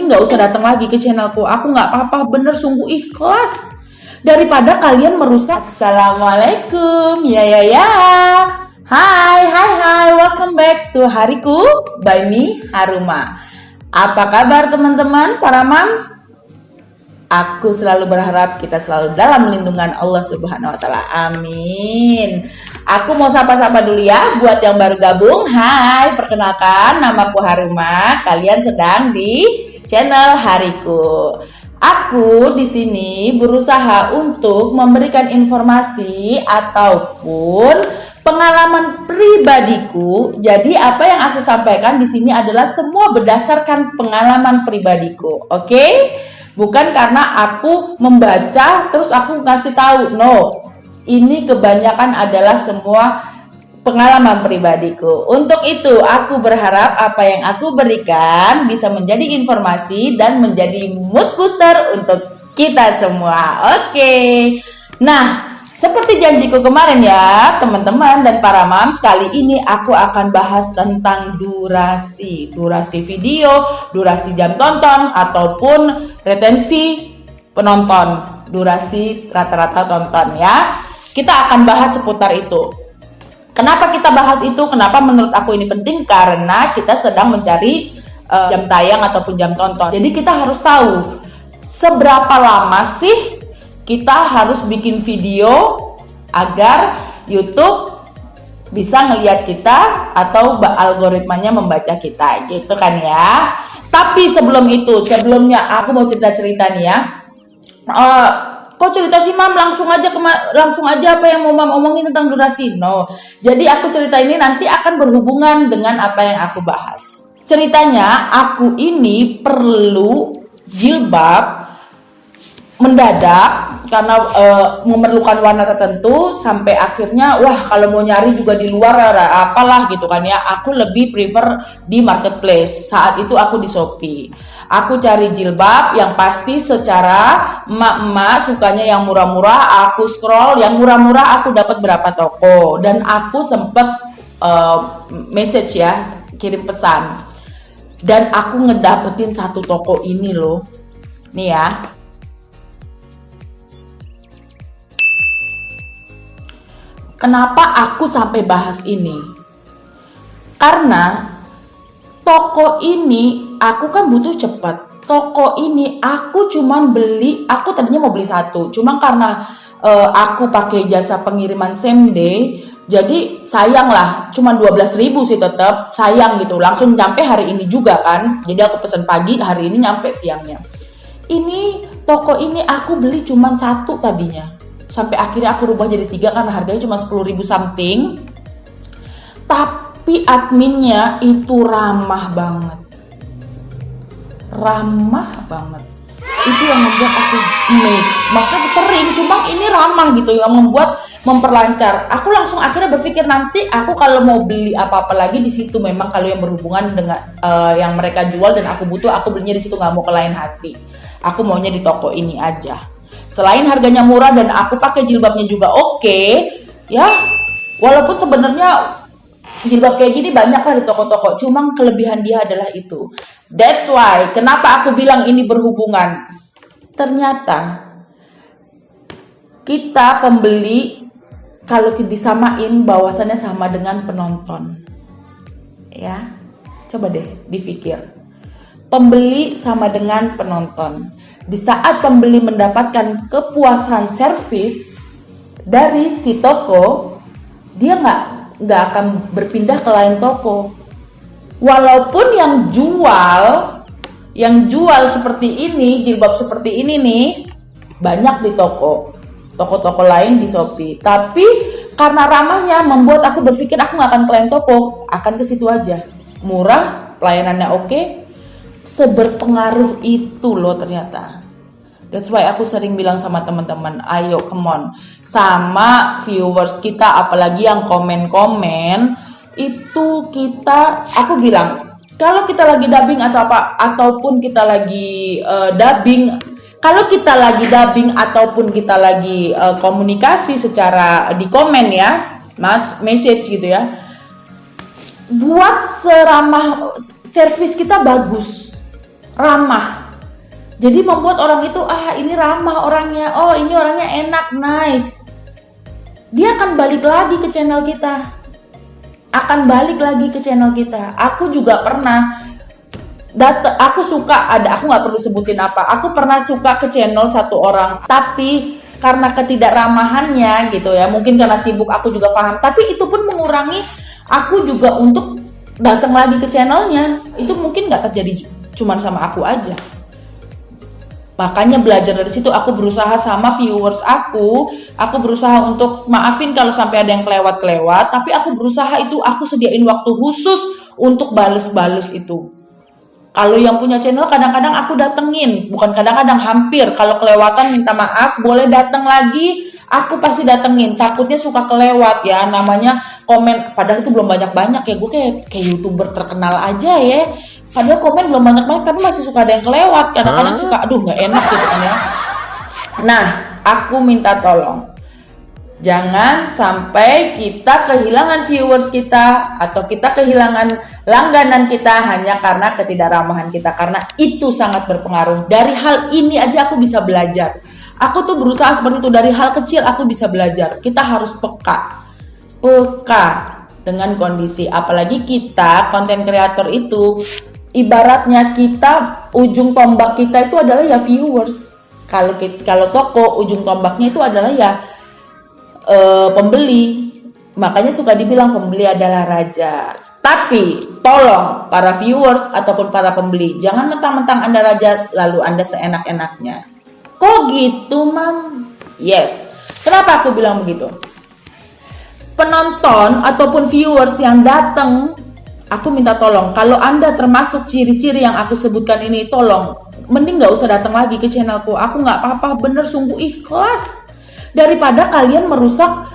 nggak usah datang lagi ke channelku. Aku nggak apa-apa, bener sungguh ikhlas. Daripada kalian merusak. Assalamualaikum, ya. Hai, welcome back to Hariku by me, Haruma. Apa kabar teman-teman, para moms? Aku selalu berharap kita selalu dalam lindungan Allah Subhanahu wa Ta'ala. Amin. Aku mau sapa-sapa dulu ya buat yang baru gabung. Hai, perkenalkan namaku Haruma. Kalian sedang di channel Hariku. Aku di sini berusaha untuk memberikan informasi ataupun pengalaman pribadiku. Jadi apa yang aku sampaikan di sini adalah semua berdasarkan pengalaman pribadiku. Oke? Bukan karena aku membaca terus aku ngasih tahu. No, ini kebanyakan adalah semua pengalaman pribadiku. Untuk itu aku berharap apa yang aku berikan bisa menjadi informasi dan menjadi mood booster untuk kita semua. Oke. Nah, seperti janjiku kemarin ya teman-teman dan para moms, kali ini aku akan bahas tentang durasi video, durasi jam tonton ataupun retensi penonton, durasi rata-rata tonton ya. Kita akan bahas seputar itu. Kenapa kita bahas itu? Kenapa menurut aku ini penting? Karena kita sedang mencari jam tayang ataupun jam tonton. Jadi kita harus tahu seberapa lama sih kita harus bikin video agar YouTube bisa ngelihat kita atau algoritmanya membaca kita, gitu kan ya. Tapi sebelumnya aku mau cerita nih ya. Kok cerita sih Mam? Langsung aja apa yang mau Mam omongin tentang durasi. No. Jadi aku cerita ini nanti akan berhubungan dengan apa yang aku bahas. Ceritanya aku ini perlu jilbab mendadak karena memerlukan warna tertentu sampai akhirnya kalau mau nyari juga di luar apalah gitu kan ya. Aku lebih prefer di marketplace. Saat itu aku di Shopee. Aku cari jilbab yang pasti secara emak-emak sukanya yang murah-murah. Aku scroll yang murah-murah, aku dapat berapa toko dan aku sempet message ya, kirim pesan. Dan aku ngedapetin satu toko ini loh. Nih ya. Kenapa aku sampai bahas ini? Karena toko ini aku kan butuh cepat. Toko ini aku tadinya mau beli satu. Cuma karena aku pakai jasa pengiriman same day, jadi sayang lah. Cuma 12.000 sih tetap sayang gitu. Langsung nyampe hari ini juga kan. Jadi aku pesen pagi, hari ini nyampe siangnya. Ini toko ini aku beli cuma satu tadinya. Sampai akhirnya aku rubah jadi 3 karena harganya cuma 10.000 something. Tapi adminnya itu ramah banget. Itu yang membuat aku amazed. Maksudnya sering, cuma ini ramah gitu yang memperlancar. Aku langsung akhirnya berpikir nanti aku kalau mau beli apa-apa lagi di situ memang kalau yang berhubungan dengan yang mereka jual dan aku butuh, aku belinya di situ, nggak mau ke lain hati. Aku maunya di toko ini aja. Selain harganya murah dan aku pakai jilbabnya juga oke, ya. Walaupun sebenarnya jilbab kayak gini banyak lah di toko-toko, cuma kelebihan dia adalah itu. That's why kenapa aku bilang ini berhubungan. Ternyata kita pembeli kalau disamain bahwasannya sama dengan penonton. Ya. Coba deh dipikir. Pembeli sama dengan penonton. Di saat pembeli mendapatkan kepuasan servis dari si toko, dia nggak akan berpindah ke lain toko. Walaupun yang jual seperti ini, jilbab seperti ini nih, banyak di toko-toko lain di Shopee. Tapi karena ramahnya membuat aku berpikir aku nggak akan ke lain toko, akan ke situ aja. Murah, pelayanannya oke. Seberpengaruh itu loh ternyata. That's why aku sering bilang sama teman-teman, ayo come on, sama viewers kita, apalagi yang komen-komen itu aku bilang, kalau kita lagi dubbing ataupun kita lagi dubbing ataupun kita lagi komunikasi secara di komen ya, message gitu ya, buat seramah servis kita bagus. ramah. Jadi membuat orang itu, ini ramah orangnya, oh ini orangnya enak, nice. Dia akan balik lagi ke channel kita. Aku juga pernah aku suka aku nggak perlu sebutin apa. Aku pernah suka ke channel satu orang, tapi karena ketidakramahannya gitu ya, mungkin karena sibuk, aku juga paham. Tapi itu pun mengurangi aku juga untuk datang lagi ke channelnya. Itu mungkin nggak terjadi cuman sama aku aja. Makanya belajar dari situ, aku berusaha sama viewers aku berusaha untuk maafin kalau sampai ada yang kelewat, tapi aku berusaha itu, aku sediain waktu khusus untuk bales-bales itu. Kalau yang punya channel kadang-kadang aku datengin, bukan kadang-kadang, hampir. Kalau kelewatan minta maaf, boleh datang lagi, aku pasti datengin. Takutnya suka kelewat ya, namanya komen, padahal itu belum banyak-banyak ya, gue kayak YouTuber terkenal aja ya. Padahal komen belum banyak-banyak, tapi masih suka ada yang kelewat. Kadang-kadang suka, aduh nggak enak gitu kan ya. Nah, aku minta tolong, jangan sampai kita kehilangan viewers kita atau kita kehilangan langganan kita hanya karena ketidakramahan kita, karena itu sangat berpengaruh. Dari hal ini aja aku bisa belajar. Aku tuh berusaha seperti itu, dari hal kecil aku bisa belajar. Kita harus peka dengan kondisi, apalagi kita konten kreator itu ibaratnya kita, ujung tombak kita itu adalah ya viewers. Kalau toko, ujung tombaknya itu adalah ya pembeli. Makanya suka dibilang pembeli adalah raja. Tapi tolong para viewers ataupun para pembeli, jangan mentang-mentang Anda raja lalu Anda seenak-enaknya. Kok gitu, Mam? Yes. Kenapa aku bilang begitu? Penonton ataupun viewers yang datang, aku minta tolong, kalau Anda termasuk ciri-ciri yang aku sebutkan ini, tolong mending gak usah datang lagi ke channelku. Aku gak apa-apa, bener, sungguh ikhlas. Daripada kalian merusak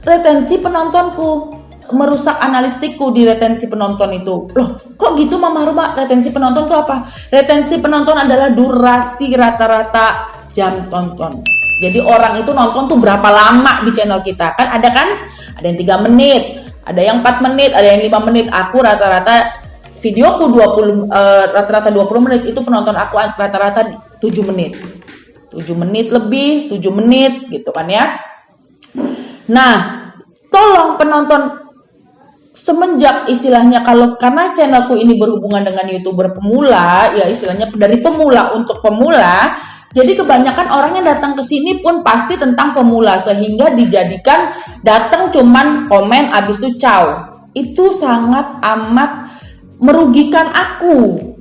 retensi penontonku, merusak analistikku di retensi penonton itu. Loh, kok gitu Mama Haruma? Retensi penonton itu apa? Retensi penonton adalah durasi rata-rata jam tonton. Jadi orang itu nonton tuh berapa lama di channel kita. Kan ada yang 3 menit, ada yang 4 menit, ada yang 5 menit. Aku rata-rata videoku 20 menit, itu penonton aku rata-rata 7 menit. 7 menit lebih, 7 menit gitu kan ya. Nah, tolong penonton, semenjak istilahnya, karena channelku ini berhubungan dengan YouTuber pemula, ya istilahnya dari pemula untuk pemula, jadi kebanyakan orang yang datang ke sini pun pasti tentang pemula, sehingga dijadikan datang cuman komen abis itu ciao. Itu sangat amat merugikan aku.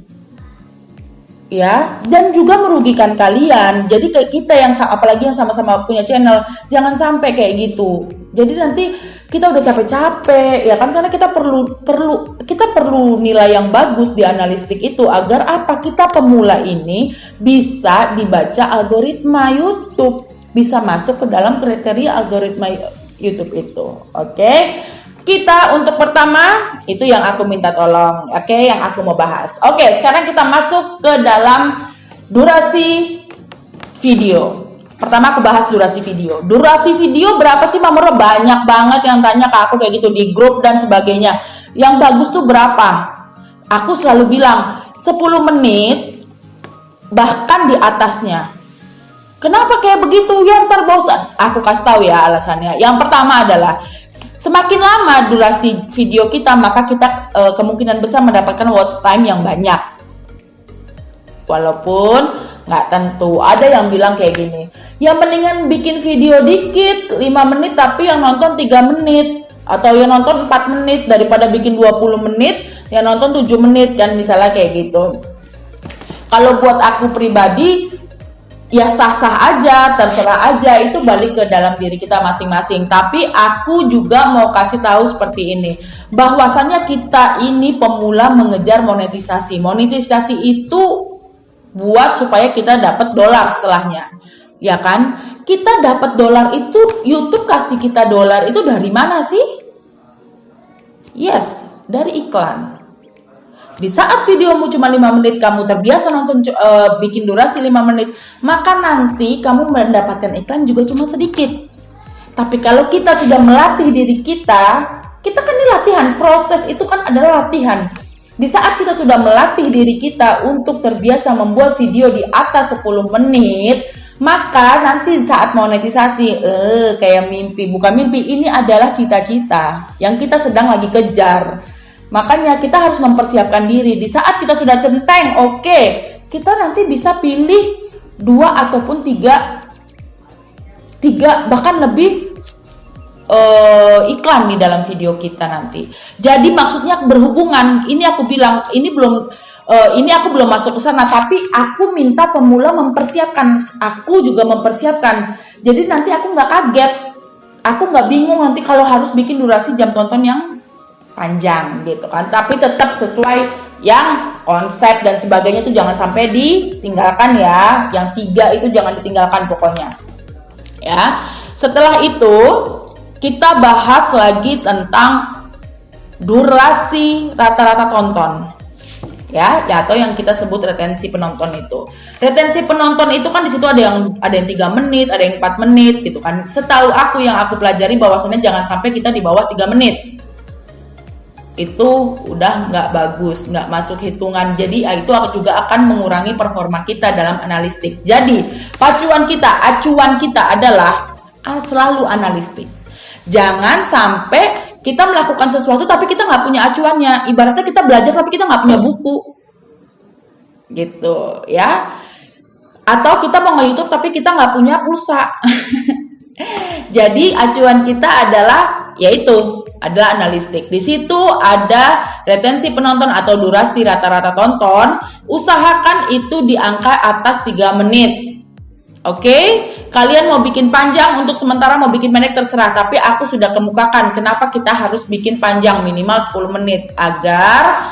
Ya, dan juga merugikan kalian. Jadi kayak kita yang apalagi yang sama-sama punya channel, jangan sampai kayak gitu. Jadi nanti kita udah capek-capek ya kan, karena kita perlu nilai yang bagus di analistik itu agar apa? Kita pemula ini bisa dibaca algoritma YouTube, bisa masuk ke dalam kriteria algoritma YouTube itu. Oke? Kita untuk pertama itu yang aku minta tolong, oke, yang aku mau bahas. Oke, sekarang kita masuk ke dalam durasi video. Pertama aku bahas durasi video. Durasi video berapa sih Mama Haruma? Banyak banget yang tanya ke aku kayak gitu di grup dan sebagainya. Yang bagus tuh berapa? Aku selalu bilang 10 menit bahkan di atasnya. Kenapa kayak begitu? Ya ntar bosan. Aku kasih tahu ya alasannya. Yang pertama adalah semakin lama durasi video kita, maka kita kemungkinan besar mendapatkan watch time yang banyak. Walaupun nggak tentu, ada yang bilang kayak gini, ya mendingan bikin video dikit 5 menit tapi yang nonton 3 menit, atau yang nonton 4 menit daripada bikin 20 menit yang nonton 7 menit kan, misalnya kayak gitu. Kalau buat aku pribadi, ya sah-sah aja, terserah aja, itu balik ke dalam diri kita masing-masing. Tapi aku juga mau kasih tahu seperti ini, bahwasannya kita ini pemula mengejar monetisasi. Monetisasi itu buat supaya kita dapat dolar setelahnya, ya kan? Kita dapat dolar itu, YouTube kasih kita dolar itu dari mana sih? Yes, dari iklan. Di saat videomu cuma 5 menit, kamu terbiasa nonton bikin durasi 5 menit, maka nanti kamu mendapatkan iklan juga cuma sedikit. Tapi kalau kita sudah melatih diri kita kan ini latihan, proses itu kan adalah latihan. Di saat kita sudah melatih diri kita untuk terbiasa membuat video di atas 10 menit, maka nanti saat monetisasi, kayak mimpi, bukan mimpi, ini adalah cita-cita yang kita sedang lagi kejar. Makanya kita harus mempersiapkan diri. Di saat kita sudah centeng, oke, kita nanti bisa pilih 2 ataupun 3 bahkan lebih iklan di dalam video kita nanti. Jadi maksudnya berhubungan. Ini aku bilang, ini aku belum masuk ke sana, tapi aku minta pemula mempersiapkan. Aku juga mempersiapkan. Jadi nanti aku nggak kaget, aku nggak bingung nanti kalau harus bikin durasi jam tonton yang panjang gitu kan. Tapi tetap sesuai yang konsep dan sebagainya itu jangan sampai ditinggalkan ya. Yang 3 itu jangan ditinggalkan pokoknya. Ya. Setelah itu kita bahas lagi tentang durasi rata-rata tonton. Ya, atau yang kita sebut retensi penonton itu. Retensi penonton itu kan di situ ada yang 3 menit, ada yang 4 menit gitu kan. Setahu aku yang aku pelajari bahwasannya jangan sampai kita di bawah 3 menit. Itu udah nggak bagus, nggak masuk hitungan. Jadi itu juga akan mengurangi performa kita dalam analistik. Jadi acuan kita adalah selalu analistik. Jangan sampai kita melakukan sesuatu tapi kita nggak punya acuannya. Ibaratnya kita belajar tapi kita nggak punya buku, gitu ya. Atau kita mau nge-YouTube tapi kita nggak punya pulsa. Jadi acuan kita adalah adalah analistik. Di situ ada retensi penonton atau durasi rata-rata tonton. Usahakan itu di angka atas 3 menit. Oke, kalian mau bikin panjang, untuk sementara mau bikin pendek terserah, tapi aku sudah kemukakan kenapa kita harus bikin panjang minimal 10 menit agar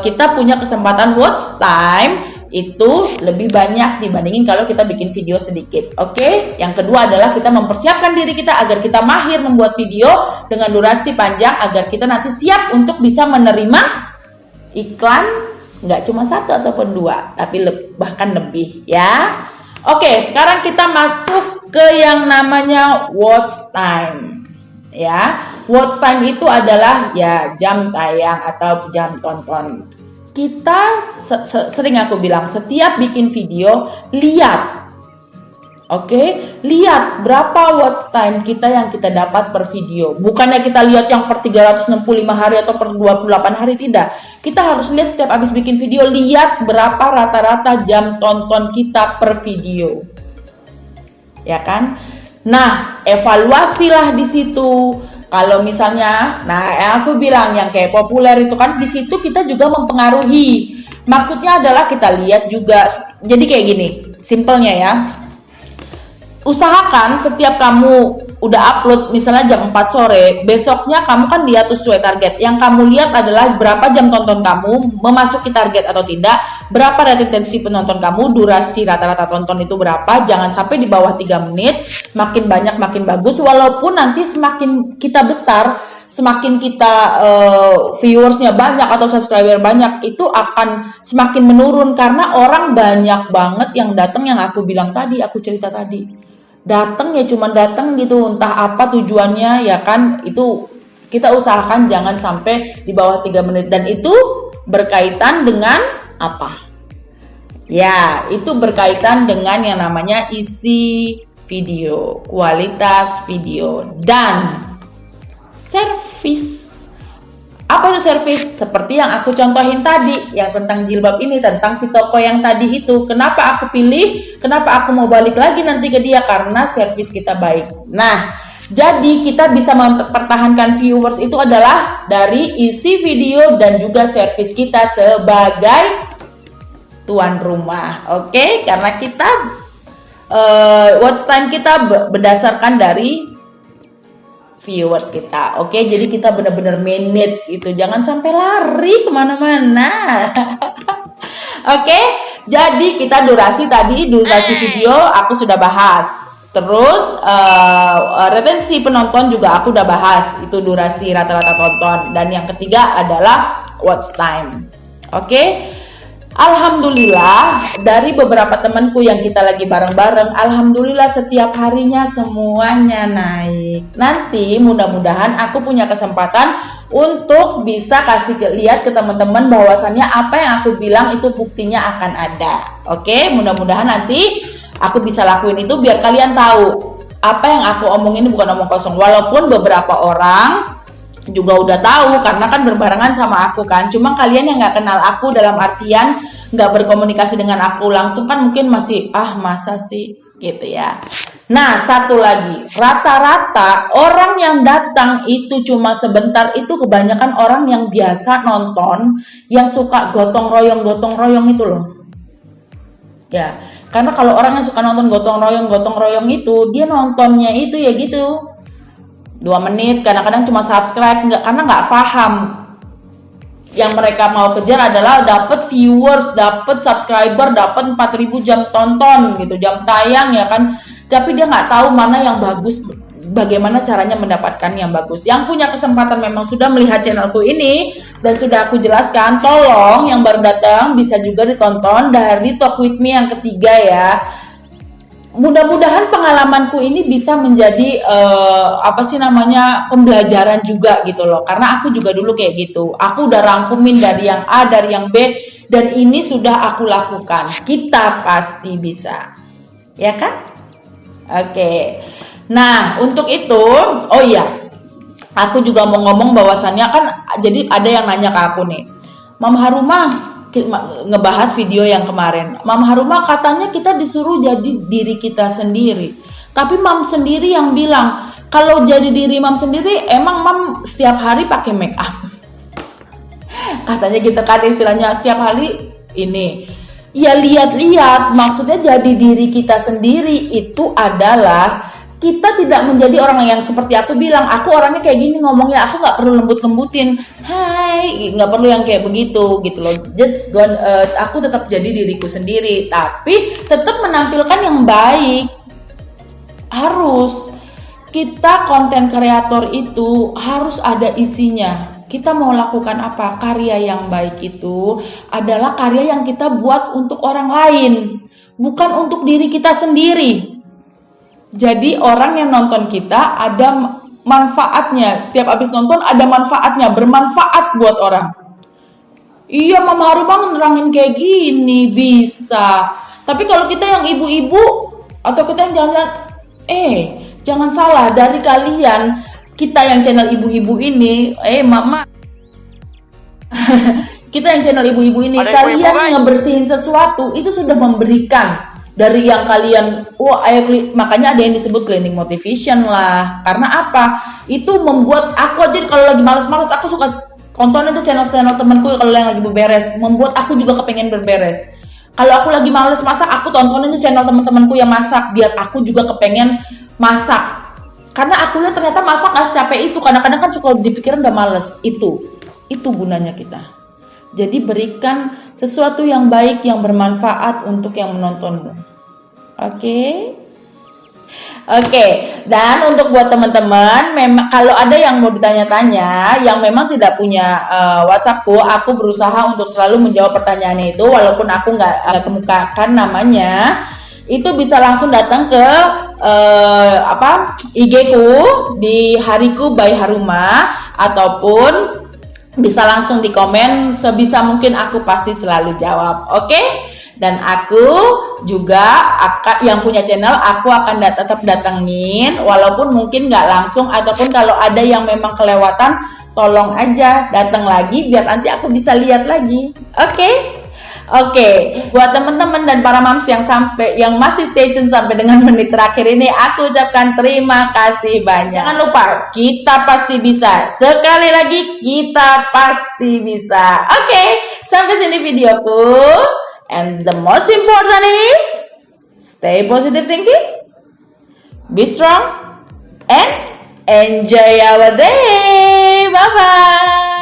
kita punya kesempatan watch time itu lebih banyak dibandingin kalau kita bikin video sedikit. Oke, yang kedua adalah kita mempersiapkan diri kita agar kita mahir membuat video dengan durasi panjang agar kita nanti siap untuk bisa menerima iklan nggak cuma 1 ataupun 2, tapi bahkan lebih ya. Oke, sekarang kita masuk ke yang namanya watch time. Ya, watch time itu adalah ya jam tayang atau jam tonton. Kita sering aku bilang setiap bikin video lihat. Oke, lihat berapa watch time kita yang kita dapat per video. Bukannya kita lihat yang per 365 hari atau per 28 hari, tidak. Kita harus lihat setiap habis bikin video, lihat berapa rata-rata jam tonton kita per video. Ya kan? Nah, evaluasilah di situ. Kalau misalnya, aku bilang yang kayak populer itu kan di situ kita juga mempengaruhi. Maksudnya adalah kita lihat juga. Jadi kayak gini, simpelnya ya. Usahakan setiap kamu udah upload misalnya jam 4 sore, besoknya kamu kan lihat sesuai target. Yang kamu lihat adalah berapa jam tonton kamu memasuki target atau tidak, berapa retensi penonton kamu, durasi rata-rata tonton itu berapa, jangan sampai di bawah 3 menit, makin banyak makin bagus. Walaupun nanti semakin kita besar, semakin kita viewersnya banyak atau subscriber banyak, itu akan semakin menurun karena orang banyak banget yang datang, yang aku bilang tadi, aku cerita tadi. Datang ya cuman datang gitu, entah apa tujuannya ya kan. Itu kita usahakan jangan sampai di bawah 3 menit. Dan itu berkaitan dengan apa? Ya, itu berkaitan dengan yang namanya isi video, kualitas video, dan servis. Apa itu servis? Seperti yang aku contohin tadi, yang tentang jilbab ini, tentang si toko yang tadi itu. Kenapa aku pilih? Kenapa aku mau balik lagi nanti ke dia? Karena servis kita baik. Nah, jadi kita bisa mempertahankan viewers itu adalah dari isi video dan juga servis kita sebagai tuan rumah. Oke? Karena kita watch time kita berdasarkan dari viewers kita. Oke, jadi kita benar-benar manage itu, jangan sampai lari kemana-mana. Oke, jadi kita durasi video aku sudah bahas. Terus retensi penonton juga aku udah bahas, itu durasi rata-rata tonton. Dan yang ketiga adalah watch time. Oke. Alhamdulillah, dari beberapa temanku yang kita lagi bareng-bareng, alhamdulillah setiap harinya semuanya naik. Nanti mudah-mudahan aku punya kesempatan untuk bisa kasih lihat ke teman-teman bahwasannya apa yang aku bilang itu buktinya akan ada. Oke, mudah-mudahan nanti aku bisa lakuin itu biar kalian tahu apa yang aku omongin ini bukan omong kosong. Walaupun beberapa orang juga udah tahu karena kan berbarengan sama aku kan. Cuma kalian yang nggak kenal aku dalam artian nggak berkomunikasi dengan aku langsung kan mungkin masih masa sih gitu ya. Nah, satu lagi, rata-rata orang yang datang itu cuma sebentar itu kebanyakan orang yang biasa nonton, yang suka gotong royong itu loh. Ya, karena kalau orang yang suka nonton gotong royong itu, dia nontonnya itu ya gitu. 2 menit, kadang-kadang cuma subscribe, karena nggak paham. Yang mereka mau kejar adalah dapat viewers, dapat subscriber, dapat 4.000 jam tonton gitu, jam tayang ya kan. Tapi dia nggak tahu mana yang bagus, bagaimana caranya mendapatkan yang bagus. Yang punya kesempatan memang sudah melihat channelku ini dan sudah aku jelaskan, tolong yang baru datang bisa juga ditonton dari Talk With Me yang ketiga ya. Mudah-mudahan pengalamanku ini bisa menjadi pembelajaran juga gitu loh. Karena aku juga dulu kayak gitu. Aku udah rangkumin dari yang A, dari yang B, dan ini sudah aku lakukan. Kita pasti bisa. Ya kan? Oke. Nah, untuk itu, oh iya. Aku juga mau ngomong bahwasannya kan jadi ada yang nanya ke aku nih. Mama Harumah, ngebahas video yang kemarin. Mama Harumah katanya kita disuruh jadi diri kita sendiri. Tapi Mam sendiri yang bilang, kalau jadi diri Mam sendiri, emang Mam setiap hari pakai make up? Katanya gitu kan istilahnya setiap hari ini. Ya lihat-lihat, maksudnya jadi diri kita sendiri itu adalah kita tidak menjadi orang yang seperti aku bilang, aku orangnya kayak gini ngomongnya, aku nggak perlu lembut-lembutin, hai, nggak perlu yang kayak begitu gitu loh. Aku tetap jadi diriku sendiri, tapi tetap menampilkan yang baik. Harus kita konten kreator itu harus ada isinya. Kita mau lakukan apa? Karya yang baik itu adalah karya yang kita buat untuk orang lain, bukan untuk diri kita sendiri. Jadi orang yang nonton kita ada manfaatnya. Setiap habis nonton ada manfaatnya, bermanfaat buat orang. Iya, Mama Harumah nerangin kayak gini, bisa. Tapi kalau kita yang ibu-ibu atau kita yang jalan-jalan, jangan salah, dari kalian, kita yang channel ibu-ibu ini, Mama, kita yang channel ibu-ibu ini, kalian ngebersihin sesuatu, itu sudah memberikan. Dari yang kalian, makanya ada yang disebut cleaning motivation lah. Karena apa? Itu membuat aku aja kalau lagi males-males, aku suka tonton itu channel-channel temanku kalau yang lagi berberes. Membuat aku juga kepengen berberes. Kalau aku lagi males masak, aku tontonin itu channel teman-temanku yang masak. Biar aku juga kepengen masak. Karena aku lihat ternyata masak gak secapek itu. Kadang-kadang kan suka dipikirin udah males. Itu gunanya kita. Jadi berikan sesuatu yang baik, yang bermanfaat untuk yang menontonmu. Oke. Dan untuk buat teman-teman, memang kalau ada yang mau ditanya-tanya, yang memang tidak punya WhatsAppku, aku berusaha untuk selalu menjawab pertanyaannya itu, walaupun aku nggak kemukakan namanya. Itu bisa langsung datang ke IG ku di Hariku by Harumah, ataupun bisa langsung di komen, sebisa mungkin aku pasti selalu jawab. Dan aku juga yang punya channel, aku akan tetap datengin walaupun mungkin nggak langsung, ataupun kalau ada yang memang kelewatan, tolong aja datang lagi biar nanti aku bisa lihat lagi. Buat teman-teman dan para mams yang masih stay tune sampai dengan menit terakhir ini, aku ucapkan terima kasih banyak. Jangan lupa, kita pasti bisa. Sekali lagi, kita pasti bisa. Sampai sini videoku. And the most important is stay positive thinking, be strong, and enjoy our day. Bye bye.